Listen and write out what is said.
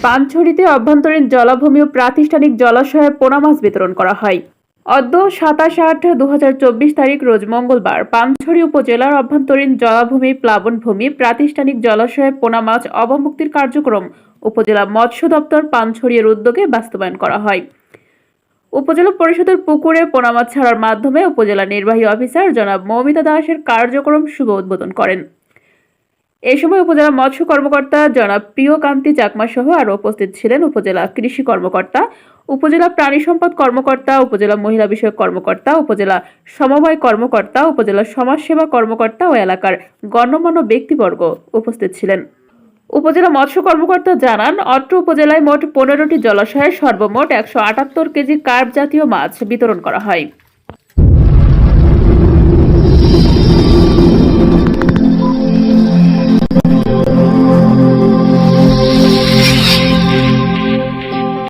পানছড়িতে অভ্যন্তরীণ জলাভূমি ও প্রাতিষ্ঠানিক জলাশয়ে পোনা মাছ বিতরণ করা হয়। অদ্য ২৭/৮/২০২৪ তারিখ রোজ মঙ্গলবার পানছড়ি উপজেলার অভ্যন্তরীণ জলাভূমি, প্লাবনভূমি, প্রাতিষ্ঠানিক জলাশয়ে পোনা মাছ অবমুক্তির কার্যক্রম উপজেলা মৎস্য দপ্তর পানছড়ি এর উদ্যোগে বাস্তবায়ন করা হয়। উপজেলা পরিষদের পুকুরে পোনা মাছ ছাড়ার মাধ্যমে উপজেলা নির্বাহী অফিসার জনাব মৌমিতা দাসের কার্যক্রম শুভ উদ্বোধন করেন। এ সময় উপজেলা মৎস্য কর্মকর্তা জনাব প্রিয়কান্তি চাকমা সহ আরো উপস্থিত ছিলেন উপজেলা কৃষি কর্মকর্তা, উপজেলা প্রাণী সম্পদ কর্মকর্তা, উপজেলা মহিলা বিষয়ক কর্মকর্তা, উপজেলা সমবায় কর্মকর্তা, উপজেলা সমাজসেবা কর্মকর্তা ও এলাকার গণ্যমান্য ব্যক্তিবর্গ উপস্থিত ছিলেন। উপজেলা মৎস্য কর্মকর্তা জানান, অত্র উপজেলায় মোট 15টি জলাশয়ে সর্বমোট 178 কেজি কার্প জাতীয় মাছ বিতরণ করা হয়।